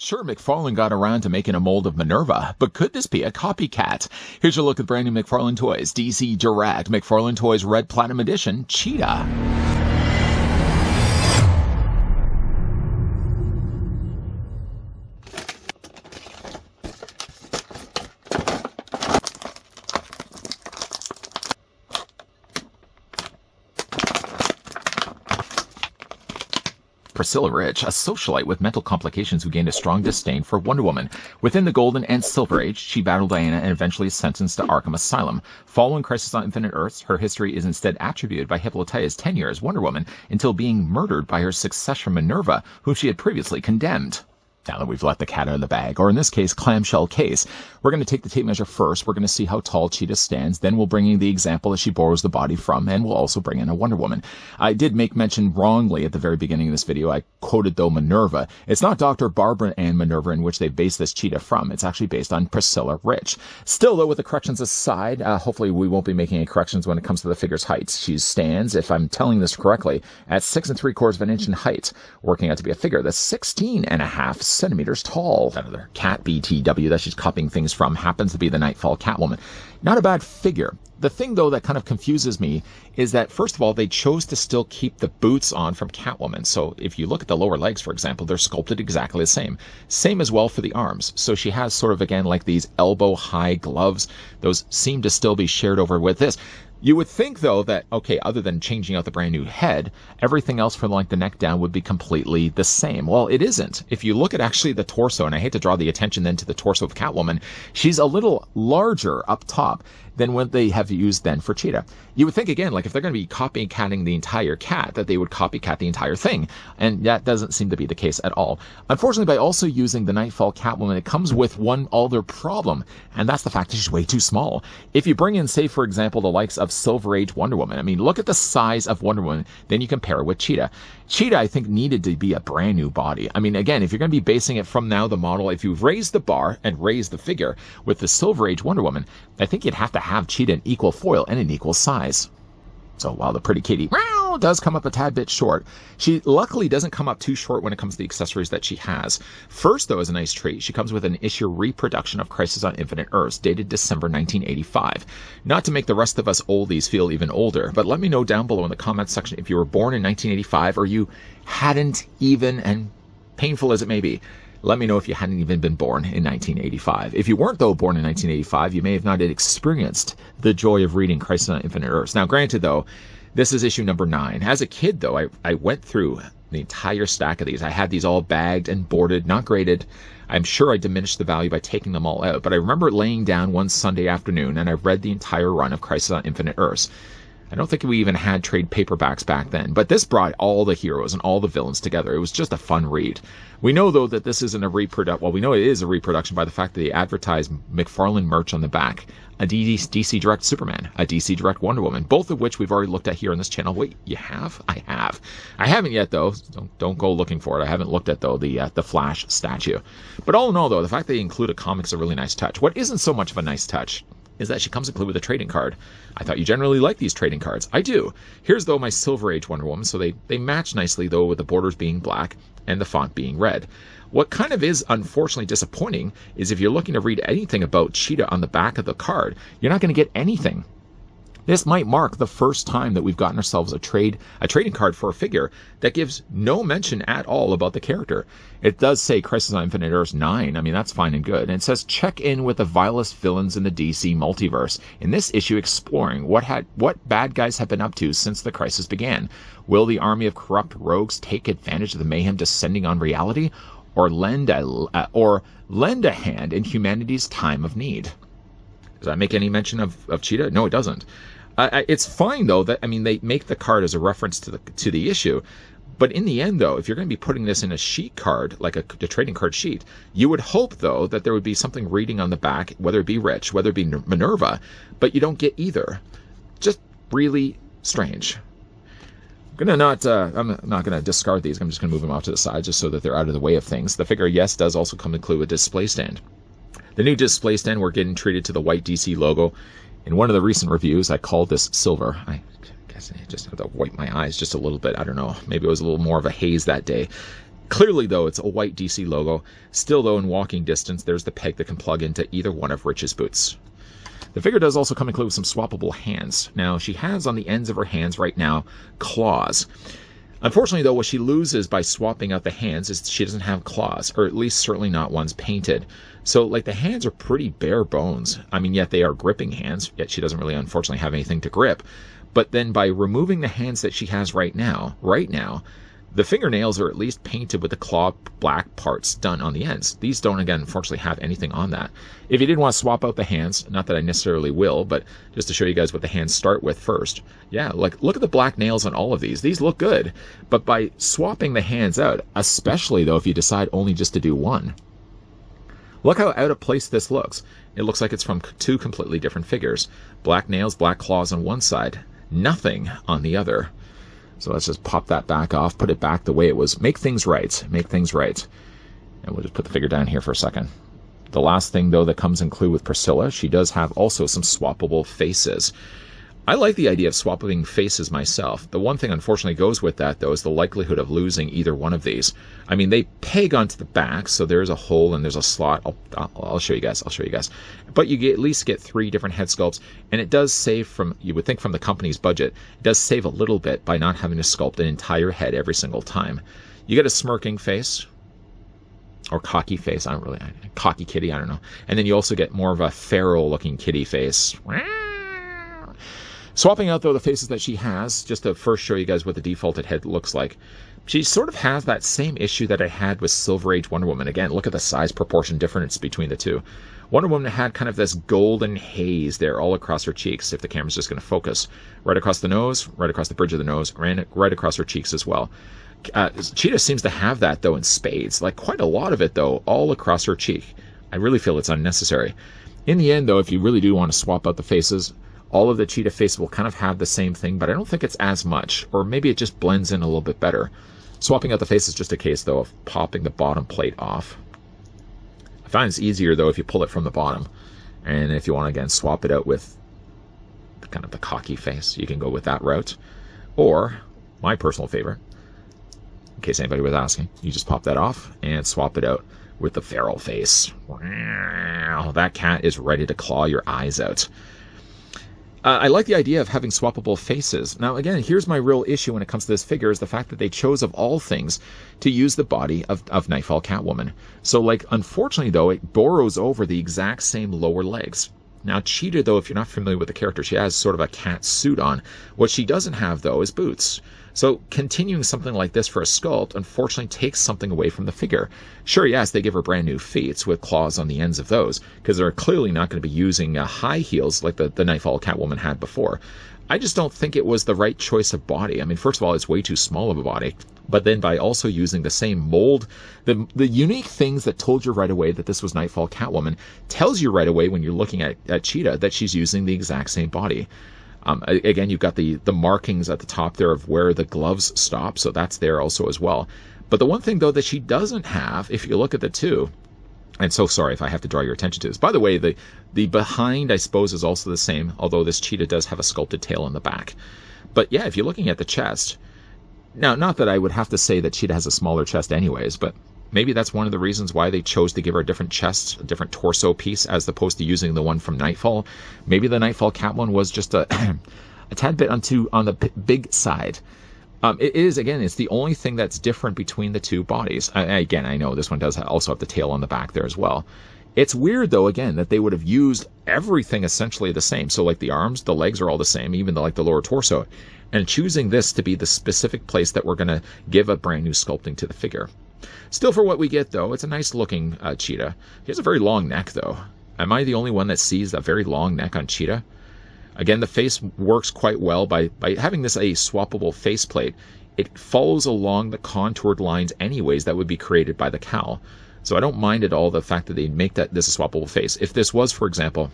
Sure, McFarlane got around to making a mold of Minerva, but could this be a copycat? Here's your look at brand new McFarlane Toys. DC Direct, McFarlane Toys Red Platinum Edition, Cheetah. Priscilla Rich, a socialite with mental complications who gained a strong disdain for Wonder Woman. Within the Golden and Silver Age, she battled Diana and eventually is sentenced to Arkham Asylum. Following Crisis on Infinite Earths, her history is instead attributed by Hippolyta's tenure as Wonder Woman until being murdered by her successor Minerva, whom she had previously condemned. Now that we've let the cat out of the bag, or in this case, clamshell case, we're going to take the tape measure first. We're going to see how tall Cheetah stands. Then we'll bring in the example that she borrows the body from, and we'll also bring in a Wonder Woman. I did make mention wrongly at the very beginning of this video. I quoted, though, Minerva. It's not Dr. Barbara Ann Minerva in which they based this Cheetah from. It's actually based on Priscilla Rich. Still, though, with the corrections aside, hopefully we won't be making any corrections when it comes to the figure's height. She stands, if I'm telling this correctly, at 6 3/4 inches in height, working out to be a figure that's 16.5 centimeters tall. Another cat BTW that she's copying things from happens to be the Nightfall Catwoman. Not a bad figure. The thing, though, that kind of confuses me is that, first of all, they chose to still keep the boots on from Catwoman. So if you look at the lower legs, for example, they're sculpted exactly the same. Same as well for the arms. So she has sort of, again, like these elbow-high gloves. Those seem to still be shared over with this. You would think, though, that, okay, other than changing out the brand new head, everything else from like the neck down would be completely the same. Well, it isn't. If you look at actually the torso, and I hate to draw the attention then to the torso of Catwoman, she's a little larger up top than what they have used then for Cheetah. You would think, again, like if they're going to be copycatting the entire cat, that they would copycat the entire thing. And that doesn't seem to be the case at all. Unfortunately, by also using the Nightfall Catwoman, it comes with one other problem, and that's the fact that she's way too small. If you bring in, say, for example, the likes of Silver Age Wonder Woman, I mean, look at the size of Wonder Woman, then you compare it with Cheetah. Cheetah, I think, needed to be a brand new body. I mean, again, if you're going to be basing it from now, the model, if you raise the bar and raise the figure with the Silver Age Wonder Woman, I think you'd have to have Cheetah in equal foil and in equal size. So while the pretty kitty meow does come up a tad bit short, she luckily doesn't come up too short when it comes to the accessories that she has. First, though, is a nice treat. She comes with an issue reproduction of Crisis on Infinite Earths, dated December 1985. Not to make the rest of us oldies feel even older, but let me know down below in the comments section if you were born in 1985 or you hadn't even, and painful as it may be, let me know if you hadn't even been born in 1985. If you weren't, though, born in 1985, you may have not experienced the joy of reading Crisis on Infinite Earths. Now, granted, though, this is issue number 9. As a kid, though, I went through the entire stack of these. I had these all bagged and boarded, not graded. I'm sure I diminished the value by taking them all out, but I remember laying down one Sunday afternoon and I read the entire run of Crisis on Infinite Earths. I don't think we even had trade paperbacks back then, but this brought all the heroes and all the villains together. It was just a fun read. We know, though, that this isn't a reproduction. Well, we know it is a reproduction by the fact that they advertise McFarlane merch on the back. A DC Direct Superman, a DC Direct Wonder Woman, both of which we've already looked at here on this channel. Wait, you have? I have. I haven't yet, though. Don't go looking for it. I haven't looked at, though, the Flash statue. But all in all, though, the fact that they include a comic is a really nice touch. What isn't so much of a nice touch is that she comes included with a trading card. I thought you generally like these trading cards. I do. Here's, though, my Silver Age Wonder Woman, so they match nicely, though, with the borders being black and the font being red. What kind of is unfortunately disappointing is if you're looking to read anything about Cheetah on the back of the card, you're not going to get anything. This might mark the first time that we've gotten ourselves a trading card for a figure that gives no mention at all about the character. It does say Crisis on Infinite Earths 9. I mean, that's fine and good. And it says check in with the vilest villains in the DC multiverse. In this issue, exploring what bad guys have been up to since the crisis began. Will the army of corrupt rogues take advantage of the mayhem descending on reality, or lend a hand in humanity's time of need? Does that make any mention of Cheetah? No, it doesn't. It's fine, though, that, I mean, they make the card as a reference to the issue. But in the end, though, if you're going to be putting this in a sheet card, like a trading card sheet, you would hope, though, that there would be something reading on the back, whether it be Rich, whether it be Minerva, but you don't get either. Just really strange. I'm not going to discard these. I'm just going to move them off to the side just so that they're out of the way of things. The figure, yes, does also come include a display stand. The new display stand, we're getting treated to the white DC logo. In one of the recent reviews, I called this silver. I guess I just had to wipe my eyes just a little bit. I don't know. Maybe it was a little more of a haze that day. Clearly, though, it's a white DC logo. Still, though, in walking distance, there's the peg that can plug into either one of Rich's boots. The figure does also come included with some swappable hands. Now, she has on the ends of her hands right now claws. Unfortunately, though, what she loses by swapping out the hands is she doesn't have claws, or at least certainly not ones painted. So, like, the hands are pretty bare bones. I mean, yet they are gripping hands, yet she doesn't really, unfortunately, have anything to grip. But then by removing the hands that she has right now, the fingernails are at least painted with the claw black parts done on the ends. These don't, again, unfortunately have anything on that. If you did want to swap out the hands, not that I necessarily will, but just to show you guys what the hands start with first. Yeah, like, look at the black nails on all of these. These look good. But by swapping the hands out, especially, though, if you decide only just to do one, look how out of place this looks. It looks like it's from two completely different figures. Black nails, black claws on one side, nothing on the other. So let's just pop that back off, put it back the way it was. Make things right. Make things right. And we'll just put the figure down here for a second. The last thing, though, that comes included with Priscilla, she does have also some swappable faces. I like the idea of swapping faces myself. The one thing, unfortunately, goes with that, though, is the likelihood of losing either one of these. I mean, they peg onto the back, so there's a hole and there's a slot. I'll show you guys. I'll show you guys. But you at least get 3 different head sculpts, and it does save from, you would think from the company's budget, it does save a little bit by not having to sculpt an entire head every single time. You get a smirking face, or cocky face, cocky kitty, I don't know. And then you also get more of a feral-looking kitty face. Swapping out, though, the faces that she has, just to first show you guys what the defaulted head looks like, she sort of has that same issue that I had with Silver Age Wonder Woman. Again, look at the size proportion difference between the two. Wonder Woman had kind of this golden haze there all across her cheeks, if the camera's just going to focus. Right across the nose, right across the bridge of the nose, right across her cheeks as well. Cheetah seems to have that, though, in spades. Like, quite a lot of it, though, all across her cheek. I really feel it's unnecessary. In the end, though, if you really do want to swap out the faces, all of the Cheetah faces will kind of have the same thing, but I don't think it's as much, or maybe it just blends in a little bit better. Swapping out the face is just a case, though, of popping the bottom plate off. I find it's easier, though, if you pull it from the bottom. And if you want to, again, swap it out with kind of the cocky face, you can go with that route. Or, my personal favorite, in case anybody was asking, you just pop that off and swap it out with the feral face. Wow, that cat is ready to claw your eyes out. I like the idea of having swappable faces. Now, again, here's my real issue when it comes to this figure, is the fact that they chose, of all things, to use the body of Nightfall Catwoman. So, like, unfortunately, though, it borrows over the exact same lower legs. Now, Cheetah, though, if you're not familiar with the character, she has sort of a cat suit on. What she doesn't have, though, is boots. So continuing something like this for a sculpt, unfortunately, takes something away from the figure. Sure, yes, they give her brand new feet with claws on the ends of those, because they're clearly not going to be using high heels like the Nightfall Catwoman had before. I just don't think it was the right choice of body. I mean, first of all, it's way too small of a body. But then by also using the same mold, the unique things that told you right away that this was Nightfall Catwoman tells you right away when you're looking at Cheetah that she's using the exact same body. Again, you've got the markings at the top there of where the gloves stop, so that's there also as well. But the one thing, though, that she doesn't have, if you look at the two, and so sorry if I have to draw your attention to this. By the way, the behind, I suppose, is also the same, although this Cheetah does have a sculpted tail in the back. But yeah, if you're looking at the chest, now, not that I would have to say that Cheetah has a smaller chest anyways, but maybe that's one of the reasons why they chose to give her a different chest, a different torso piece, as opposed to using the one from Nightfall. Maybe the Nightfall Catwoman was just a tad bit on the big side. It is, again, it's the only thing that's different between the two bodies. Again, I know this one does also have the tail on the back there as well. It's weird, though, again, that they would have used everything essentially the same. So, like, the arms, the legs are all the same, even the lower torso. And choosing this to be the specific place that we're going to give a brand new sculpting to the figure. Still, for what we get, though, it's a nice-looking Cheetah. He has a very long neck, though. Am I the only one that sees a very long neck on Cheetah? Again, the face works quite well by having this a swappable faceplate. It follows along the contoured lines anyways that would be created by the cowl. So I don't mind at all the fact that they make this a swappable face. If this was, for example,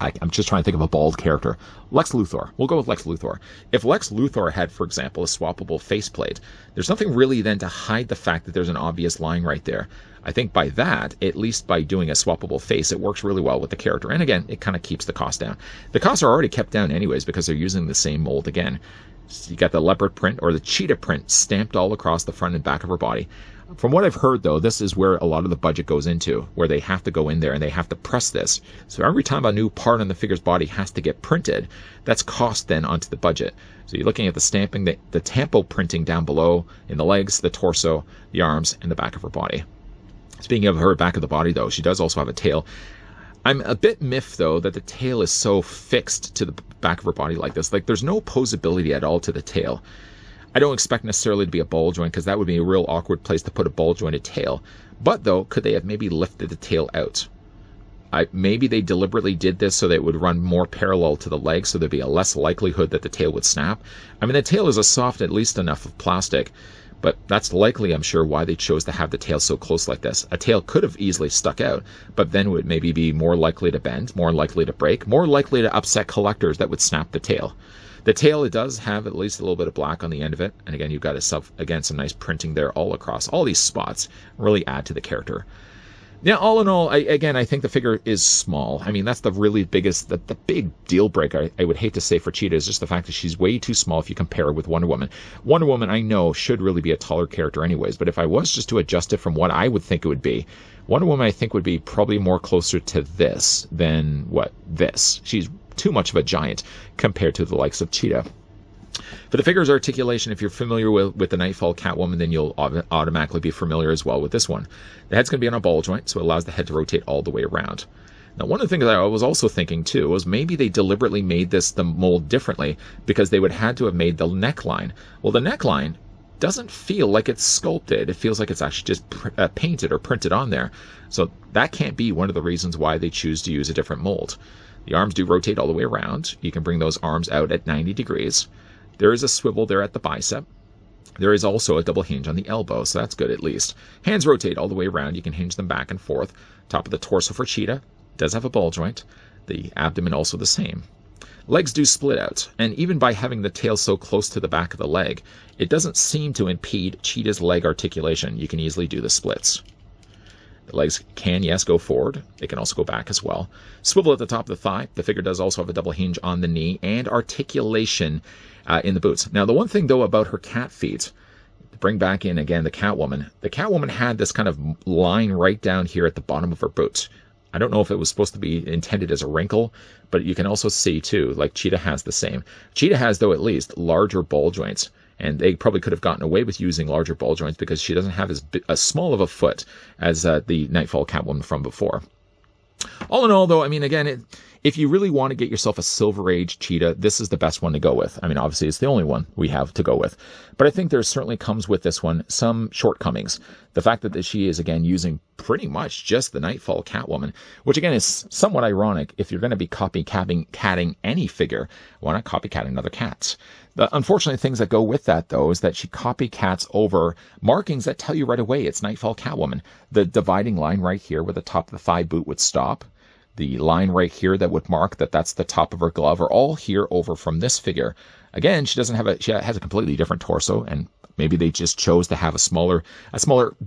I'm just trying to think of a bald character. Lex Luthor. We'll go with Lex Luthor. If Lex Luthor had, for example, a swappable faceplate, there's nothing really then to hide the fact that there's an obvious line right there. I think by that, at least by doing a swappable face, it works really well with the character. And again, it kind of keeps the cost down. The costs are already kept down anyways because they're using the same mold again. So you got the leopard print or the cheetah print stamped all across the front and back of her body. From what I've heard, though, this is where a lot of the budget goes into, where they have to go in there and they have to press this. So every time a new part on the figure's body has to get printed, that's cost then onto the budget. So you're looking at the stamping, the tampo printing down below in the legs, the torso, the arms, and the back of her body. Speaking of her back of the body, though, she does also have a tail. I'm a bit miffed, though, that the tail is so fixed to the back of her body like this. Like, there's no posability at all to the tail. I don't expect necessarily to be a ball joint, because that would be a real awkward place to put a ball jointed tail. But, though, could they have maybe lifted the tail out? Maybe they deliberately did this so that it would run more parallel to the leg, so there'd be a less likelihood that the tail would snap. I mean, the tail is a soft, at least enough of plastic, but that's likely, I'm sure, why they chose to have the tail so close like this. A tail could have easily stuck out, but then would maybe be more likely to bend, more likely to break, more likely to upset collectors that would snap the tail. The tail, it does have at least a little bit of black on the end of it, and again, you've got some nice printing there all across. All these spots really add to the character. Now, all in all, I think the figure is small. I mean, that's the really biggest, the big deal breaker, I would hate to say, for Cheetah, is just the fact that she's way too small if you compare her with Wonder Woman. Wonder Woman, I know, should really be a taller character anyways, but if I was just to adjust it from what I would think it would be, Wonder Woman, I think, would be probably more closer to this than this. She's too much of a giant compared to the likes of Cheetah. For the figure's articulation, if you're familiar with the Nightfall Catwoman, then you'll automatically be familiar as well with this one. The head's going to be on a ball joint, so it allows the head to rotate all the way around. Now, one of the things that I was also thinking, too, was maybe they deliberately made the mold differently because they would have had to have made the neckline. Well, the neckline doesn't feel like it's sculpted. It feels like it's actually just painted or printed on there. So that can't be one of the reasons why they choose to use a different mold. The arms do rotate all the way around. You can bring those arms out at 90 degrees. There is a swivel there at the bicep. There is also a double hinge on the elbow, so that's good at least. Hands rotate all the way around. You can hinge them back and forth. Top of the torso for Cheetah does have a ball joint. The abdomen also the same. Legs do split out, and even by having the tail so close to the back of the leg, it doesn't seem to impede Cheetah's leg articulation. You can easily do the splits. The legs can, yes, go forward. They can also go back as well. Swivel at the top of the thigh. The figure does also have a double hinge on the knee and articulation in the boots. Now, the one thing, though, about her cat feet, to bring back in again the Catwoman had this kind of line right down here at the bottom of her boot. I don't know if it was supposed to be intended as a wrinkle, but you can also see, too, like Cheetah has the same. Cheetah has, though, at least larger ball joints. And they probably could have gotten away with using larger ball joints because she doesn't have as small of a foot as the Nightfall Catwoman from before. All in all, though, I mean, again, if you really want to get yourself a Silver Age Cheetah, this is the best one to go with. I mean, obviously, it's the only one we have to go with. But I think there certainly comes with this one some shortcomings. The fact that she is, again, using pretty much just the Nightfall Catwoman, which, again, is somewhat ironic. If you're going to be copycatting any figure, why not copycat another cat? The unfortunate things that go with that, though, is that she copycats over markings that tell you right away it's Nightfall Catwoman. The dividing line right here where the top of the thigh boot would stop, the line right here that would mark that that's the top of her glove, are all here over from this figure. Again, she has a completely different torso, and maybe they just chose to have a smaller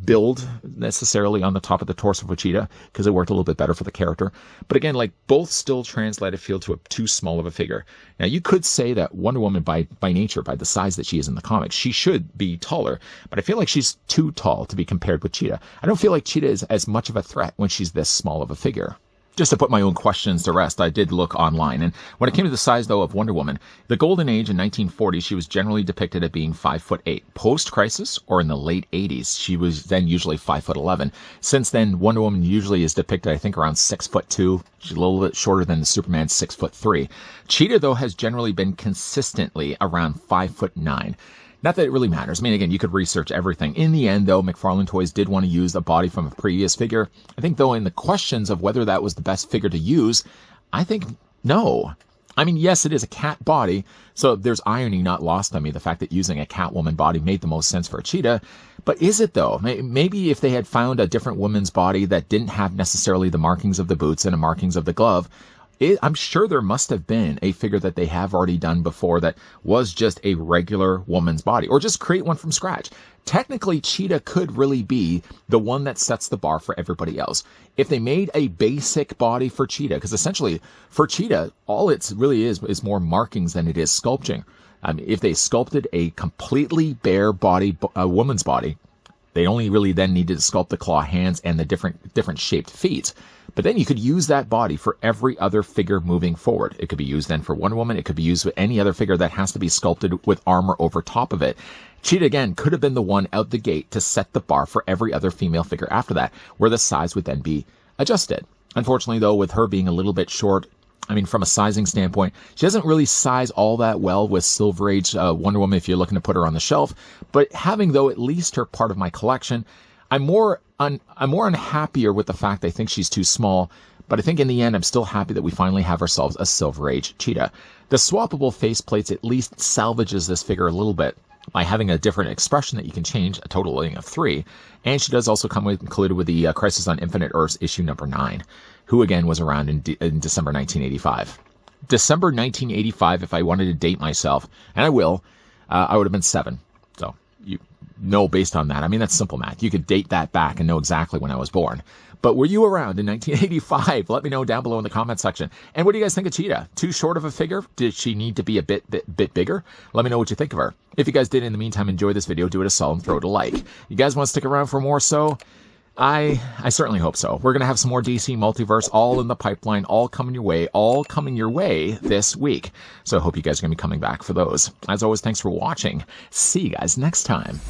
build necessarily on the top of the torso for Cheetah because it worked a little bit better for the character. But again, like, both still translate a feel to a too small of a figure. Now, you could say that Wonder Woman by nature, by the size that she is in the comics, she should be taller, but I feel like she's too tall to be compared with Cheetah. I don't feel like Cheetah is as much of a threat when she's this small of a figure. Just to put my own questions to rest, I did look online, and when it came to the size, though, of Wonder Woman, the Golden Age in 1940, she was generally depicted at being 5'8". Post-crisis, or in the late 80s, she was then usually 5'11". Since then, Wonder Woman usually is depicted, I think, around 6'2". She's a little bit shorter than Superman's 6'3". Cheetah, though, has generally been consistently around 5'9". Not that it really matters. I mean, again, you could research everything. In the end, though, McFarlane Toys did want to use a body from a previous figure. I think, though, in the questions of whether that was the best figure to use, I think no. I mean, yes, it is a cat body, so there's irony not lost on me, the fact that using a Catwoman body made the most sense for a Cheetah. But is it, though? Maybe if they had found a different woman's body that didn't have necessarily the markings of the boots and the markings of the glove, I'm sure there must have been a figure that they have already done before that was just a regular woman's body, or just create one from scratch. Technically, Cheetah could really be the one that sets the bar for everybody else. If they made a basic body for Cheetah, because essentially for Cheetah, all it really is more markings than it is sculpting. I mean, if they sculpted a completely bare body, a woman's body, They only really then needed to sculpt the claw hands and the different shaped feet. But then you could use that body for every other figure moving forward. It could be used then for Wonder Woman. It could be used with any other figure that has to be sculpted with armor over top of it. Cheetah, again, could have been the one out the gate to set the bar for every other female figure after that, where the size would then be adjusted. Unfortunately, though, with her being a little bit short, I mean, from a sizing standpoint, she doesn't really size all that well with Silver Age Wonder Woman if you're looking to put her on the shelf. But having, though, at least her part of my collection, I'm more unhappier with the fact I think she's too small. But I think in the end, I'm still happy that we finally have ourselves a Silver Age Cheetah. The swappable faceplates at least salvages this figure a little bit by having a different expression that you can change, a totaling of 3. And she does also come included with the Crisis on Infinite Earths issue number 9, who again was around in December 1985. December 1985, if I wanted to date myself, and I will, I would have been 7. So you know, based on that, I mean, that's simple math. You could date that back and know exactly when I was born. But were you around in 1985? Let me know down below in the comment section. And what do you guys think of Cheetah? Too short of a figure? Did she need to be a bit bigger? Let me know what you think of her. If you guys did, in the meantime, enjoy this video, do it a solid and throw it a like. You guys want to stick around for more? So I certainly hope so. We're going to have some more DC Multiverse all in the pipeline, all coming your way this week. So I hope you guys are going to be coming back for those. As always, thanks for watching. See you guys next time.